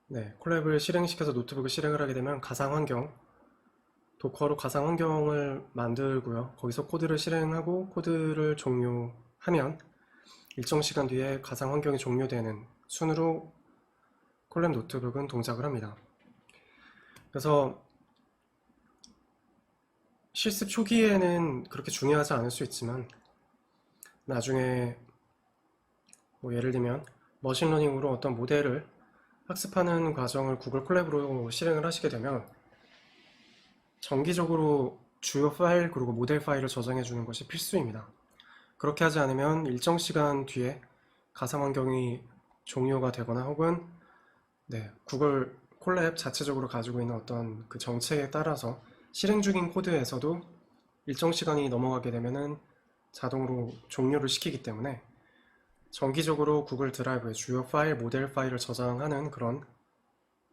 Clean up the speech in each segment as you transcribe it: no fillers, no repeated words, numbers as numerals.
네, 콜랩을 실행시켜서 노트북을 실행을 하게 되면 가상환경, 도커로 가상환경을 만들고요. 거기서 코드를 실행하고 코드를 종료하면 일정 시간 뒤에 가상환경이 종료되는 순으로 콜랩 노트북은 동작을 합니다. 그래서 실습 초기에는 그렇게 중요하지 않을 수 있지만 나중에 뭐 예를 들면 머신러닝으로 어떤 모델을 학습하는 과정을 구글 콜랩으로 실행을 하시게 되면 정기적으로 주요 파일 그리고 모델 파일을 저장해 주는 것이 필수입니다. 그렇게 하지 않으면 일정 시간 뒤에 가상 환경이 종료가 되거나 혹은 구글 콜랩 자체적으로 가지고 있는 어떤 그 정책에 따라서 실행 중인 코드에서도 일정 시간이 넘어가게 되면은 자동으로 종료를 시키기 때문에 정기적으로 구글 드라이브에 주요 파일, 모델 파일을 저장하는 그런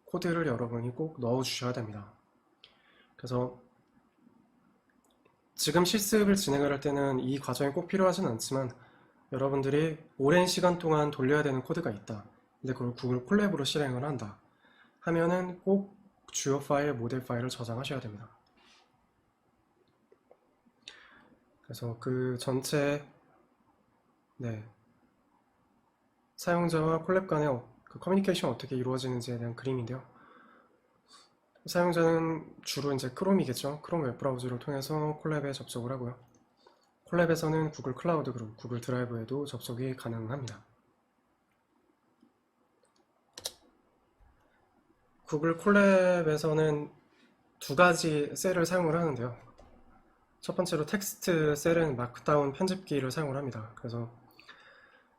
코드를 여러분이 꼭 넣어 주셔야 됩니다. 그래서 지금 실습을 진행을 할 때는 이 과정이 꼭 필요하진 않지만 여러분들이 오랜 시간 동안 돌려야 되는 코드가 있다. 근데 그걸 구글 콜랩으로 실행을 한다. 하면은 꼭 주요 파일, 모델 파일을 저장하셔야 됩니다. 그래서 그 전체 사용자와 콜랩 간의 그 커뮤니케이션 어떻게 이루어지는지에 대한 그림인데요. 사용자는 주로 이제 크롬이겠죠. 크롬 웹브라우저를 통해서 콜랩에 접속을 하고요. 콜랩에서는 구글 클라우드 그리고 구글 드라이브에도 접속이 가능합니다. 구글 콜랩에서는 두 가지 셀을 사용을 하는데요. 첫 번째로 텍스트 셀은 마크다운 편집기를 사용을 합니다. 그래서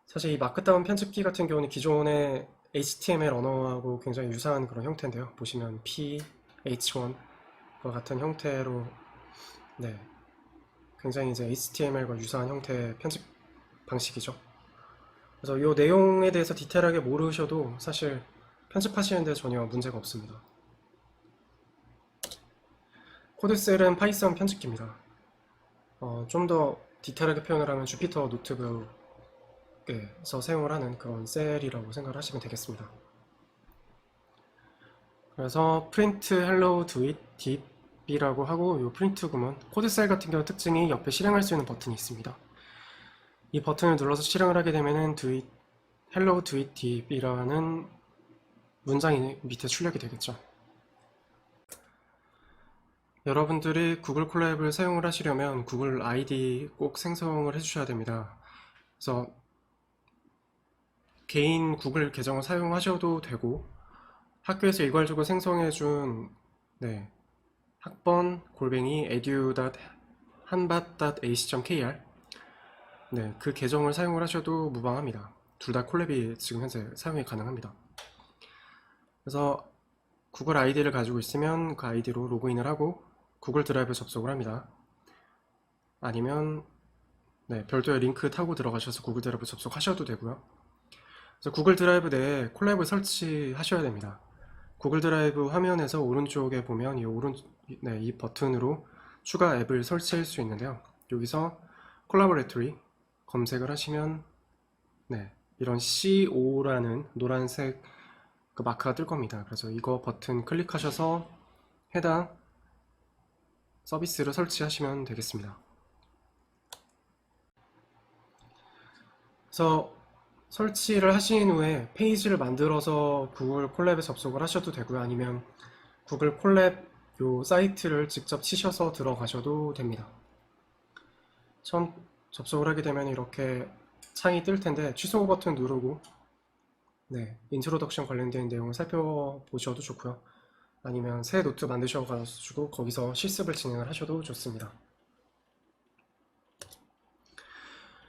사실 이 마크다운 편집기 같은 경우는 기존의 HTML 언어하고 굉장히 유사한 그런 형태인데요. 보시면 P, H1과 같은 형태로 굉장히 이제 HTML과 유사한 형태의 편집 방식이죠. 그래서 이 내용에 대해서 디테일하게 모르셔도 사실 편집하시는데 전혀 문제가 없습니다. 코드셀은 파이썬 편집기입니다. 좀 더 디테일하게 표현을 하면 주피터 노트북에서 사용을 하는 그런 셀이라고 생각을 하시면 되겠습니다. 그래서 print hello do it deep이라고 하고 이 프린트 구문 코드셀 같은 경우 특징이 옆에 실행할 수 있는 버튼이 있습니다. 이 버튼을 눌러서 실행을 하게 되면은 hello do it deep이라는 문장이 밑에 출력이 되겠죠. 여러분들이 구글 콜랩을 사용을 하시려면 구글 아이디 꼭 생성을 해주셔야 됩니다. 그래서 개인 구글 계정을 사용하셔도 되고 학교에서 일괄적으로 생성해준 학번 골뱅이 edu.hanbat.ac.kr 그 계정을 사용을 하셔도 무방합니다. 둘 다 콜랩이 지금 현재 사용이 가능합니다. 그래서 구글 아이디를 가지고 있으면 그 아이디로 로그인을 하고 구글 드라이브 접속을 합니다. 아니면 별도의 링크 타고 들어가셔서 구글 드라이브 접속하셔도 되고요. 그래서 구글 드라이브 내에 콜랩을 설치하셔야 됩니다. 구글 드라이브 화면에서 오른쪽에 보면 이 버튼으로 추가 앱을 설치할 수 있는데요. 여기서 콜라보레토리 검색을 하시면 이런 CO라는 노란색 그 마크가 뜰 겁니다. 그래서 이거 버튼 클릭하셔서 해당 서비스를 설치하시면 되겠습니다. 그래서 설치를 하신 후에 페이지를 만들어서 구글 콜랩에 접속을 하셔도 되고요. 아니면 구글 콜랩 요 사이트를 직접 치셔서 들어가셔도 됩니다. 처음 접속을 하게 되면 이렇게 창이 뜰 텐데 취소 버튼 누르고 인트로덕션 관련된 내용을 살펴보셔도 좋고요. 아니면 새 노트 만드셔가지고 거기서 실습을 진행을 하셔도 좋습니다.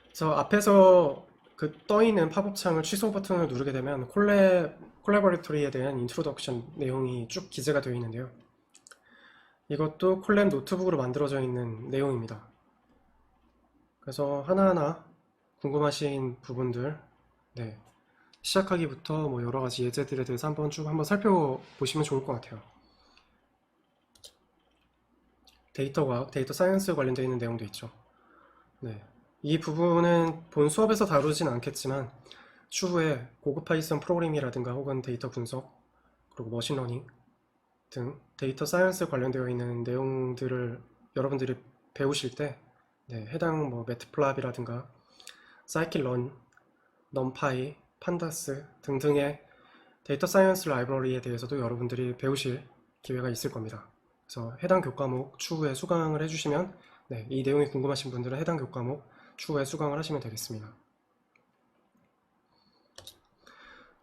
그래서 앞에서 그 떠있는 팝업 창을 취소 버튼을 누르게 되면 콜라보레토리에 대한 인트로덕션 내용이 쭉 기재가 되어 있는데요. 이것도 콜랩 노트북으로 만들어져 있는 내용입니다. 그래서 하나하나 궁금하신 부분들 시작하기부터 뭐 여러가지 예제들에 대해서 한번 살펴보시면 좋을 것 같아요. 데이터 과학, 데이터 사이언스 관련되어 있는 내용도 있죠. 이 부분은 본 수업에서 다루진 않겠지만 추후에 고급 파이썬 프로그래밍이라든가 혹은 데이터 분석 그리고 머신러닝 등 데이터 사이언스 관련되어 있는 내용들을 여러분들이 배우실 때 해당 뭐 매트플랍이라든가 사이킷런, 넘파이, 판다스 등등의 데이터 사이언스 라이브러리에 대해서도 여러분들이 배우실 기회가 있을 겁니다. 그래서 해당 교과목 추후에 수강을 해주시면 이 내용이 궁금하신 분들은 해당 교과목 추후에 수강을 하시면 되겠습니다.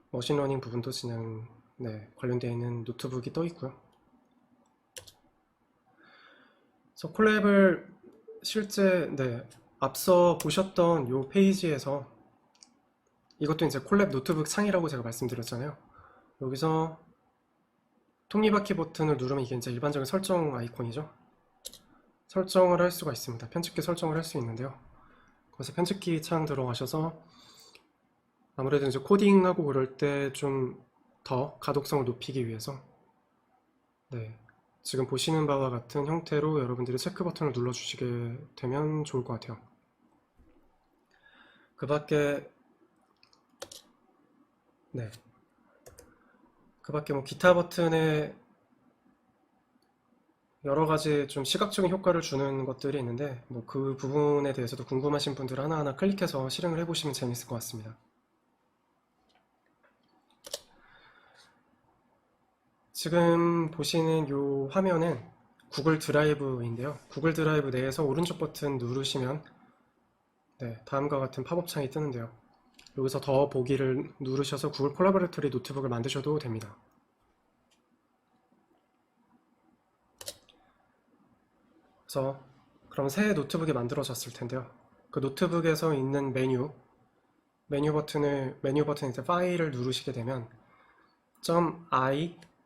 머신러닝 부분도 그냥 관련되어 있는 노트북이 떠 있고요. 그래서 콜랩을 실제 앞서 보셨던 이 페이지에서 이것도 이제 콜랩 노트북 창이라고 제가 말씀드렸잖아요. 여기서 톱니바퀴 버튼을 누르면 이게 이제 일반적인 설정 아이콘이죠. 설정을 할 수가 있습니다. 편집기 설정을 할 수 있는데요. 그래서 편집기 창 들어가셔서 아무래도 이제 코딩하고 그럴 때 좀 더 가독성을 높이기 위해서 지금 보시는 바와 같은 형태로 여러분들이 체크 버튼을 눌러주시게 되면 좋을 것 같아요. 그 밖에 뭐 기타 버튼에 여러 가지 좀 시각적인 효과를 주는 것들이 있는데 뭐 그 부분에 대해서도 궁금하신 분들 하나하나 클릭해서 실행을 해보시면 재밌을 것 같습니다. 지금 보시는 이 화면은 구글 드라이브인데요. 구글 드라이브 내에서 오른쪽 버튼 누르시면 다음과 같은 팝업 창이 뜨는데요. 여기서 더 보기를 누르셔서 구글 콜라보레토리 노트북을 만드셔도 됩니다. 그래서 그럼 새 노트북이 만들어졌을 텐데요. 그 노트북에서 있는 메뉴 버튼에 이제 파일을 누르시게 되면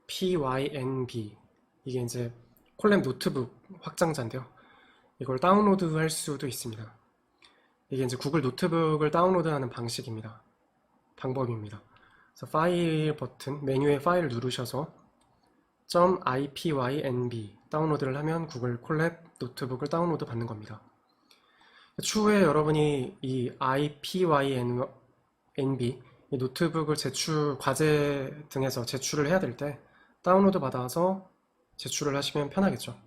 .ipynb 이게 이제 콜랩 노트북 확장자인데요. 이걸 다운로드 할 수도 있습니다. 이게 이제 구글 노트북을 다운로드하는 방법입니다. 그래서 파일 버튼, 메뉴에 파일 누르셔서 .ipynb 다운로드를 하면 구글 콜랩 노트북을 다운로드 받는 겁니다. 추후에 여러분이 이 ipynb 이 노트북을 과제 등에서 제출을 해야 될 때 다운로드 받아서 제출을 하시면 편하겠죠.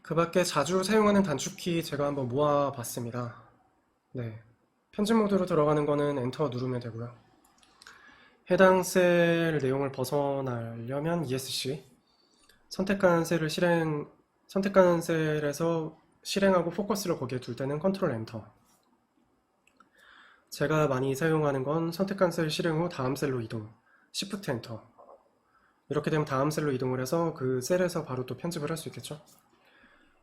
그 밖에 자주 사용하는 단축키 제가 한번 모아봤습니다. 편집 모드로 들어가는 거는 엔터 누르면 되고요. 해당 셀 내용을 벗어나려면 ESC, 선택한 셀에서 실행하고 포커스를 거기에 둘 때는 컨트롤 엔터. 제가 많이 사용하는 건 선택한 셀 실행 후 다음 셀로 이동, 시프트 엔터. 이렇게 되면 다음 셀로 이동을 해서 그 셀에서 바로 또 편집을 할 수 있겠죠.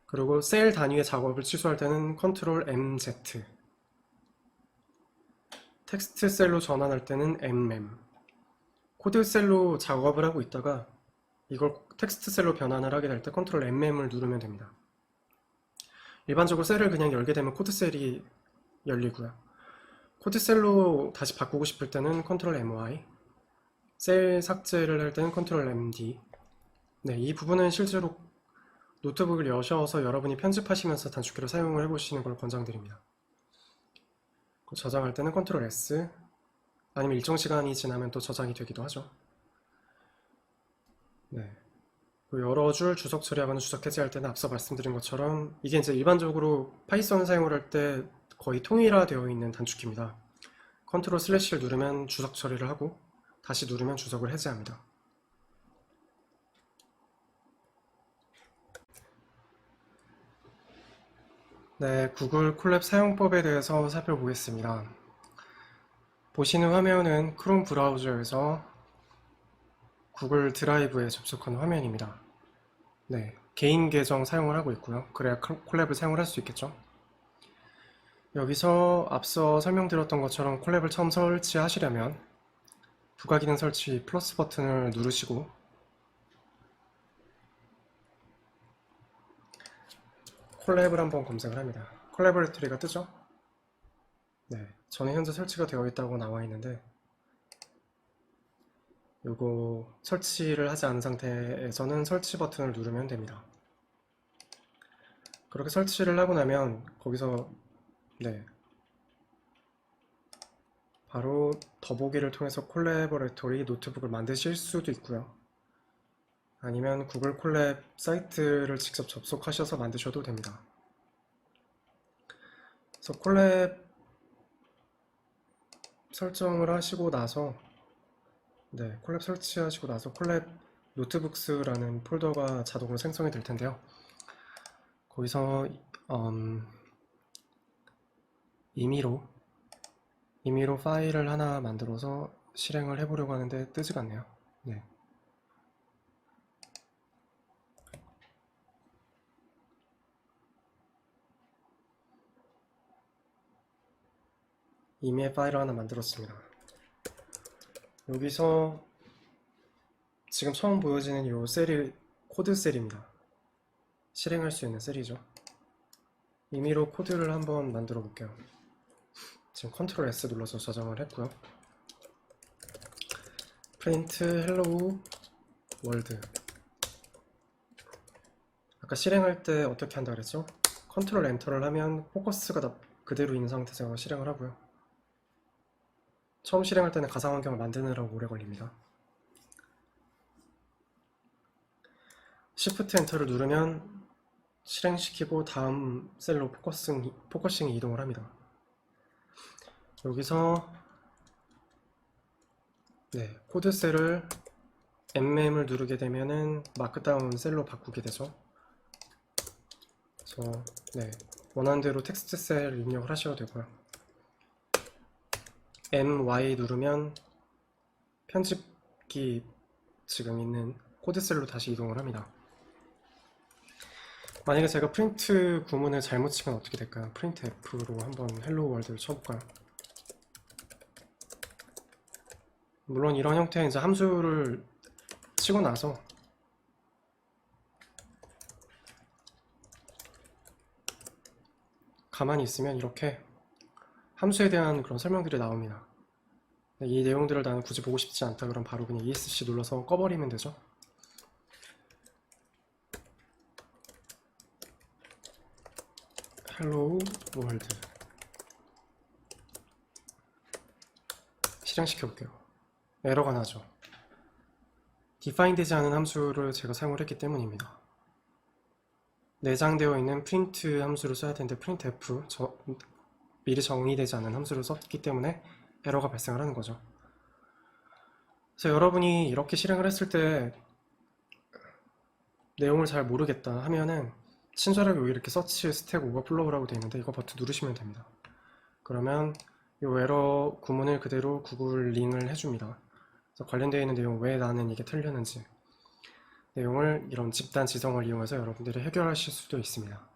그리고 셀 단위의 작업을 취소할 때는 컨트롤 MZ. 텍스트 셀로 전환할 때는 MM. 코드 셀로 작업을 하고 있다가 이걸 텍스트 셀로 변환을 하게 될 때 컨트롤 MM을 누르면 됩니다. 일반적으로 셀을 그냥 열게 되면 코드 셀이 열리고요. 코드 셀로 다시 바꾸고 싶을 때는 컨트롤 MY, 셀 삭제를 할 때는 컨트롤 MD. 이 부분은 실제로 노트북을 여셔서 여러분이 편집하시면서 단축키를 사용을 해보시는 걸 권장드립니다. 저장할 때는 컨트롤 S, 아니면 일정 시간이 지나면 또 저장이 되기도 하죠. 여러 줄 주석 처리하거나 주석 해제할 때는 앞서 말씀드린 것처럼 이게 이제 일반적으로 파이썬 사용을 할 때 거의 통일화되어 있는 단축키입니다. 컨트롤 슬래시를 누르면 주석 처리를 하고 다시 누르면 주석을 해제합니다. 구글 콜랩 사용법에 대해서 살펴보겠습니다. 보시는 화면은 크롬 브라우저에서 구글 드라이브에 접속한 화면입니다. 개인 계정 사용을 하고 있고요. 그래야 콜랩을 사용을 할 수 있겠죠. 여기서 앞서 설명드렸던 것처럼 콜랩을 처음 설치하시려면 부가기능 설치 플러스 버튼을 누르시고 콜랩을 한번 검색을 합니다. 콜라보레토리가 뜨죠? 저는 현재 설치가 되어 있다고 나와 있는데 요거 설치를 하지 않은 상태에서는 설치 버튼을 누르면 됩니다. 그렇게 설치를 하고 나면 거기서 바로 더보기를 통해서 콜라보레토리 노트북을 만드실 수도 있고요. 아니면 구글 콜랩 사이트를 직접 접속하셔서 만드셔도 됩니다. 그래서 콜랩 설정을 하시고 나서 콜랩 설치하시고 나서 콜랩 노트북스라는 폴더가 자동으로 생성이 될 텐데요. 거기서 임의로 파일을 하나 만들어서 실행을 해보려고 하는데 뜨지가 않네요. 네. 임의 파일을 하나 만들었습니다. 여기서 지금 처음 보여지는 이 셀이 코드 셀입니다. 실행할 수 있는 셀이죠. 임의로 코드를 한번 만들어 볼게요. 지금 컨트롤 S 눌러서 저장을 했고요. print hello world. 아까 실행할 때 어떻게 한다 그랬죠? 컨트롤 엔터를 하면 포커스가 다 그대로 있는 상태에서 실행을 하고요. 처음 실행할 때는 가상 환경을 만드느라고 오래 걸립니다. Shift 엔터를 누르면 실행시키고 다음 셀로 포커싱이 이동을 합니다. 여기서 코드 셀을 mm을 누르게 되면은 마크다운 셀로 바꾸게 되죠. 그래서 원하는 대로 텍스트 셀 입력을 하셔도 되고요. my 누르면 편집기 지금 있는 코드 셀로 다시 이동을 합니다. 만약에 제가 프린트 구문을 잘못 치면 어떻게 될까요? 프린트 F로 한번 헬로 월드를 쳐볼까요? 물론 이런 형태의 이제 함수를 치고 나서 가만히 있으면 이렇게 함수에 대한 그런 설명들이 나옵니다. 이 내용들을 나는 굳이 보고 싶지 않다 그럼 바로 그냥 ESC 눌러서 꺼버리면 되죠. Hello World 실행시켜 볼게요. 에러가 나죠. define 되지 않은 함수를 제가 사용을 했기 때문입니다. 내장되어 있는 print 함수를 써야 되는데 printf 미리 정의되지 않은 함수를 썼기 때문에 에러가 발생을 하는 거죠. 그래서 여러분이 이렇게 실행을 했을 때 내용을 잘 모르겠다 하면은 친절하게 여기 이렇게 서치 스택 오버플로우라고 되어 있는데 이거 버튼 누르시면 됩니다. 그러면 이 에러 구문을 그대로 구글 링을 해줍니다. 그래서 관련되어 있는 내용 왜 나는 이게 틀렸는지 내용을 이런 집단 지성을 이용해서 여러분들이 해결하실 수도 있습니다.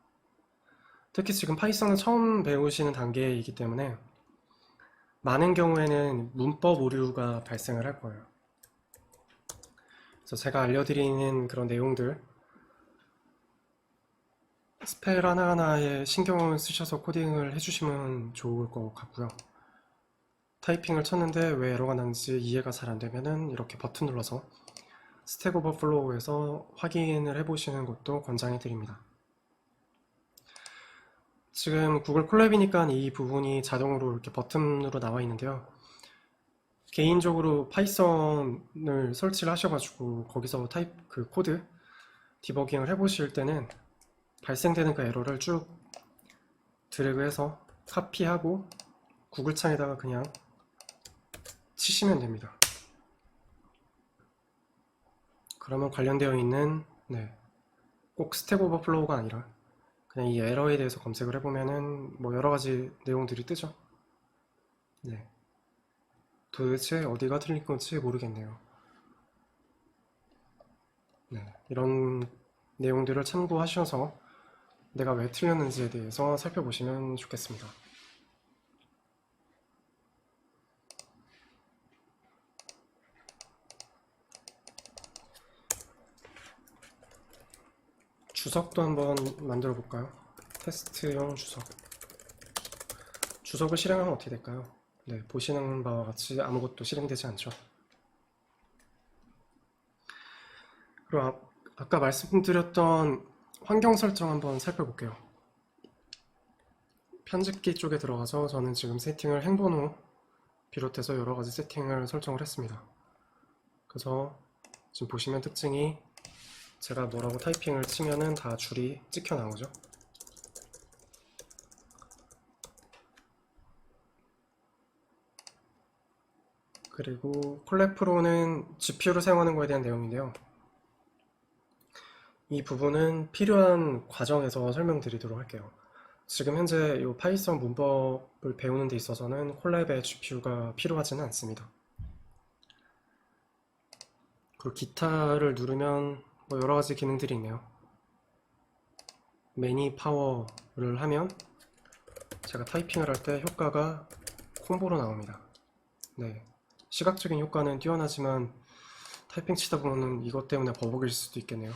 특히 지금 파이썬을 처음 배우시는 단계이기 때문에 많은 경우에는 문법 오류가 발생을 할 거예요. 그래서 제가 알려드리는 그런 내용들 스펠 하나하나에 신경을 쓰셔서 코딩을 해주시면 좋을 것 같고요. 타이핑을 쳤는데 왜 에러가 나는지 이해가 잘 안되면은 이렇게 버튼 눌러서 스택 오버플로우에서 확인을 해보시는 것도 권장해 드립니다. 지금 구글 콜랩이니까 이 부분이 자동으로 이렇게 버튼으로 나와 있는데요. 개인적으로 파이썬을 설치를 하셔가지고 거기서 그 코드 디버깅을 해보실 때는 발생되는 그 에러를 쭉 드래그해서 카피하고 구글 창에다가 그냥 치시면 됩니다. 그러면 관련되어 있는 꼭 스택 오버플로우가 아니라 그냥 이 에러에 대해서 검색을 해보면은 뭐 여러가지 내용들이 뜨죠. 도대체 어디가 틀린 건지 모르겠네요. 이런 내용들을 참고하셔서 내가 왜 틀렸는지에 대해서 살펴보시면 좋겠습니다. 주석도 한번 만들어 볼까요? 테스트용 주석. 주석을 실행하면 어떻게 될까요? 보시는 바와 같이 아무것도 실행되지 않죠. 그리고 아까 말씀드렸던 환경 설정 한번 살펴볼게요. 편집기 쪽에 들어가서 저는 지금 세팅을 행번호 비롯해서 여러 가지 세팅을 설정을 했습니다. 그래서 지금 보시면 특징이 제가 뭐라고 타이핑을 치면은 다 줄이 찍혀 나오죠. 그리고 콜랩 프로는 GPU를 사용하는 것에 대한 내용인데요. 이 부분은 필요한 과정에서 설명드리도록 할게요. 지금 현재 이 파이썬 문법을 배우는 데 있어서는 콜랩의 GPU가 필요하지는 않습니다. 그리고 기타를 누르면 뭐 여러 가지 기능들이 있네요. 매니 파워를 하면 제가 타이핑을 할 때 효과가 콤보로 나옵니다. 네, 시각적인 효과는 뛰어나지만 타이핑 치다 보면 이것 때문에 버벅일 수도 있겠네요.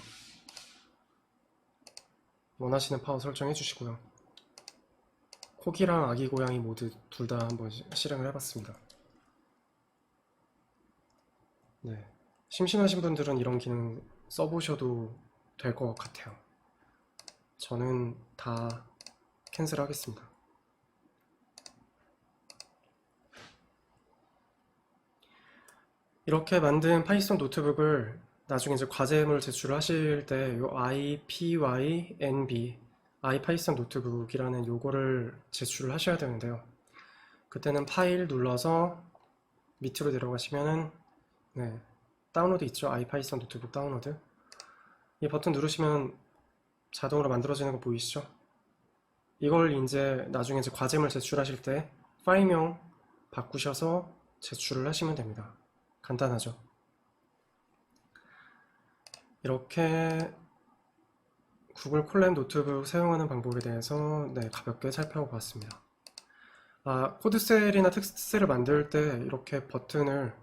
원하시는 파워 설정해 주시고요. 코기랑 아기 고양이 모두 둘 다 한번 실행을 해봤습니다. 네, 심심하신 분들은 이런 기능 써보셔도 될 것 같아요. 저는 다 캔슬 하겠습니다. 이렇게 만든 파이썬 노트북을 나중에 이제 과제물 제출을 하실 때 요 IPYNB iPython 노트북이라는 요거를 제출을 하셔야 되는데요. 그때는 파일 눌러서 밑으로 내려가시면은 네, 다운로드 있죠? 아이파이썬 노트북 다운로드. 이 버튼 누르시면 자동으로 만들어지는 거 보이시죠? 이걸 이제 나중에 이제 과제물 제출하실 때 파일명 바꾸셔서 제출을 하시면 됩니다. 간단하죠? 이렇게 구글 콜랩 노트북 사용하는 방법에 대해서 네, 가볍게 살펴보았습니다. 코드셀이나 텍스트셀을 만들 때 이렇게 버튼을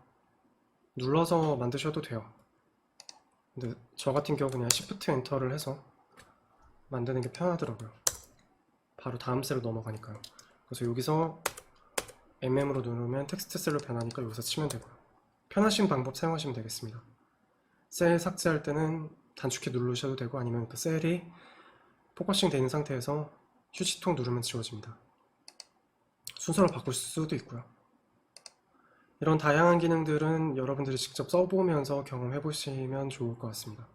눌러서 만드셔도 돼요. 근데 저 같은 경우 그냥 Shift 엔터를 해서 만드는 게 편하더라고요. 바로 다음 셀로 넘어가니까요. 그래서 여기서 MM으로 누르면 텍스트 셀로 변하니까 여기서 치면 되고요. 편하신 방법 사용하시면 되겠습니다. 셀 삭제할 때는 단축키 누르셔도 되고 아니면 그 셀이 포커싱 되어 있는 상태에서 휴지통 누르면 지워집니다. 순서를 바꿀 수도 있고요. 이런 다양한 기능들은 여러분들이 직접 써보면서 경험해 보시면 좋을 것 같습니다.